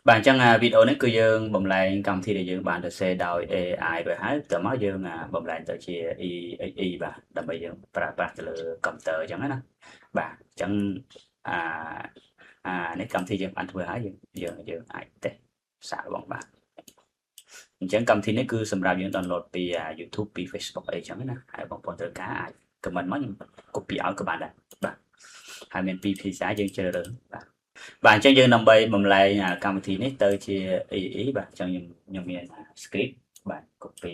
bạn chẳng video này cứ dương bấm lại cầm thì để dương bạn được xe đào AI rồi hái từ máu dương bấm lại tới chia y bà đâm bây dương pra từ cầm tờ chẳng á bà chẳng à này cầm thì dương bạn vừa hái dương ai tệ xả bọn bạn chẳng cầm thì nó cứ xâm ra dương downloadពីYouTube ពី Facebook អីចឹងណាហើយបងប្អូនត្រូវការអាច comment មកខ្ញុំ copy ឲ្យក៏បានដែរបាទហើយមានពីរភាសាយើងជ្រើសរើសបាទបាទអញ្ចឹងយើងដើម្បីបំលែងកម្មវិធីនេះទៅជា EE បាទអញ្ចឹងខ្ញុំមាន script បាទ copy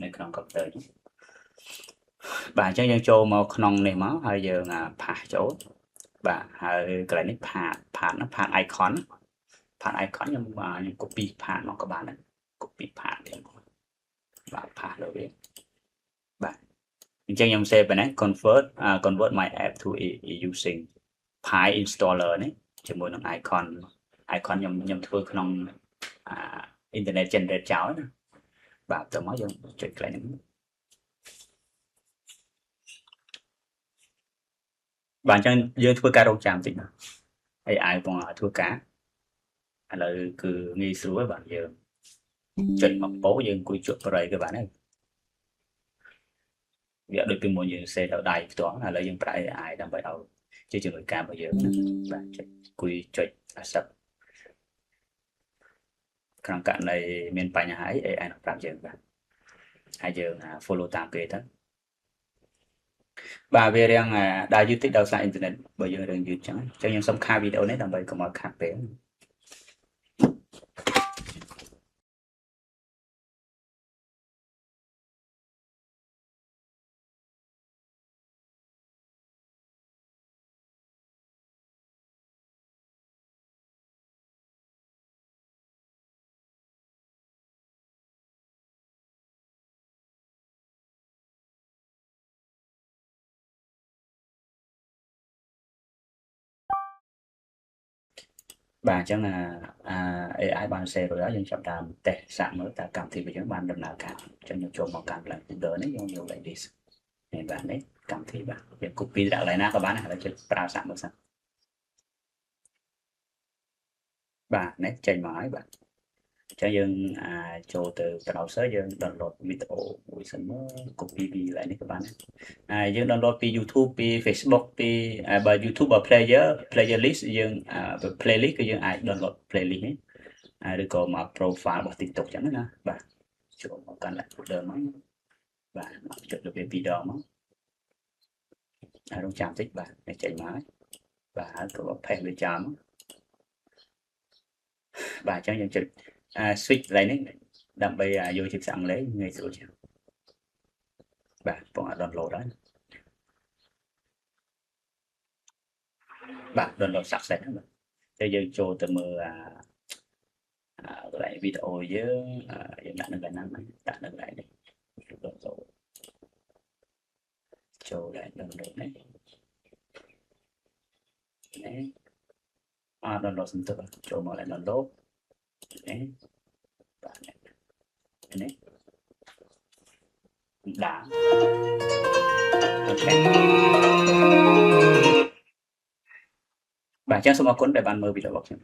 នៅក្នុង computer នេះបាទអញ្ចឹងយើងចូលមកក្នុងនេះមកហើយយើងផាសចូលបាទហើយកន្លែងនេះផាតណាផាត icon ផាត icon ខ្ញុំ copy ផាតមកក៏បានដែរ copy ផាតនេះបាទផាសលើវាបាទអញ្ចឹងខ្ញុំ save ហ្នឹង convert my app to using Pi installer នេះជាមួយនឹង icon ខ្ញុំធ្វើក្នុងinternet generate ចោលណាបាទទៅមកយើងចុចកន្លែងហ្នឹងបាទអញ្ចឹងយើងធ្វើការរងចាំតិចណា AI បងធ្វើការឥឡូវគឺងាយស្រួលបាទយើងចុចមកពោយើងអង្គុយជក់ប្រៃក៏បានដែរវាដូចពីមុនយើងសេដល់ដៃផ្ទាល់ឥឡូវយើងប្រើ AI ដើម្បីឲ្យជាជំនួយការរបស់យើងណាបាទអង្គុយចុច accept ក្នុងករណីមានបញ្ហាអី AI នឹងប្រាប់យើងបាទហើយយើង follow តាមគេទៅបាទវារៀងដើរយឺតតិចដោយសារអ៊ីនធឺណិតបើយើងរៀងយឺតចឹងខ្ញុំសុំខាតវីដេអូនេះដើម្បីកុំឲ្យខាតពេលបាទអញ្ចឹងAI បាន save រួចហើយយើងចាប់តាមតេស្តសាកមើលតើកម្មវិធីរបស់យើងបានដំណើរការអញ្ចឹងខ្ញុំចូលមកកាន់ folder នេះយើងយក like this នេះបាទនេះកម្មវិធីបាទយើង copy ដាក់កន្លែងណាក៏បានដែរហើយចុចប្រើសាកមើលសិនបាទនេះចេញមកហើយបាទអញ្ចឹងយើងចូលទៅ browser យើង download វីដេអូមួយសិនមក copy ពីកន្លែងនេះក៏បានដែរយើង download ពី YouTube ពី Facebook ពីបើ YouTube បើ player list យើង playlist គឺយើងអាច download playlist នេះឬក៏មក profile របស់ TikTok ចឹងណាបាទចូលមកកាន់ folder មកបាទមកចុចលើវាពីរដងមកហើយរងចាំតិចបាទនេះចេញមកហើយបាទហើយក៏ paste វាចាំបាទអញ្ចឹងយើងចុចswitch កន្លែងនេះដើម្បីយកជាភាសាអង់គ្លេសងាយស្រួលជាងបាទបងអត់ download ហើយបាទ download success ហ្នឹងបាទតែយើងចូលទៅមើលកន្លែងវីដេអូយើងដាក់នៅកន្លែងណាដាក់នៅកន្លែងនេះ download ចូលកន្លែង download នេះdownload សំទើបចូលមកកន្លែង download នេះបាទនេះដាក់អូខេបាទអញ្ចឹងសូមអរគុណដែលបានមើលវីដេអូរបស់ខ្ញុំ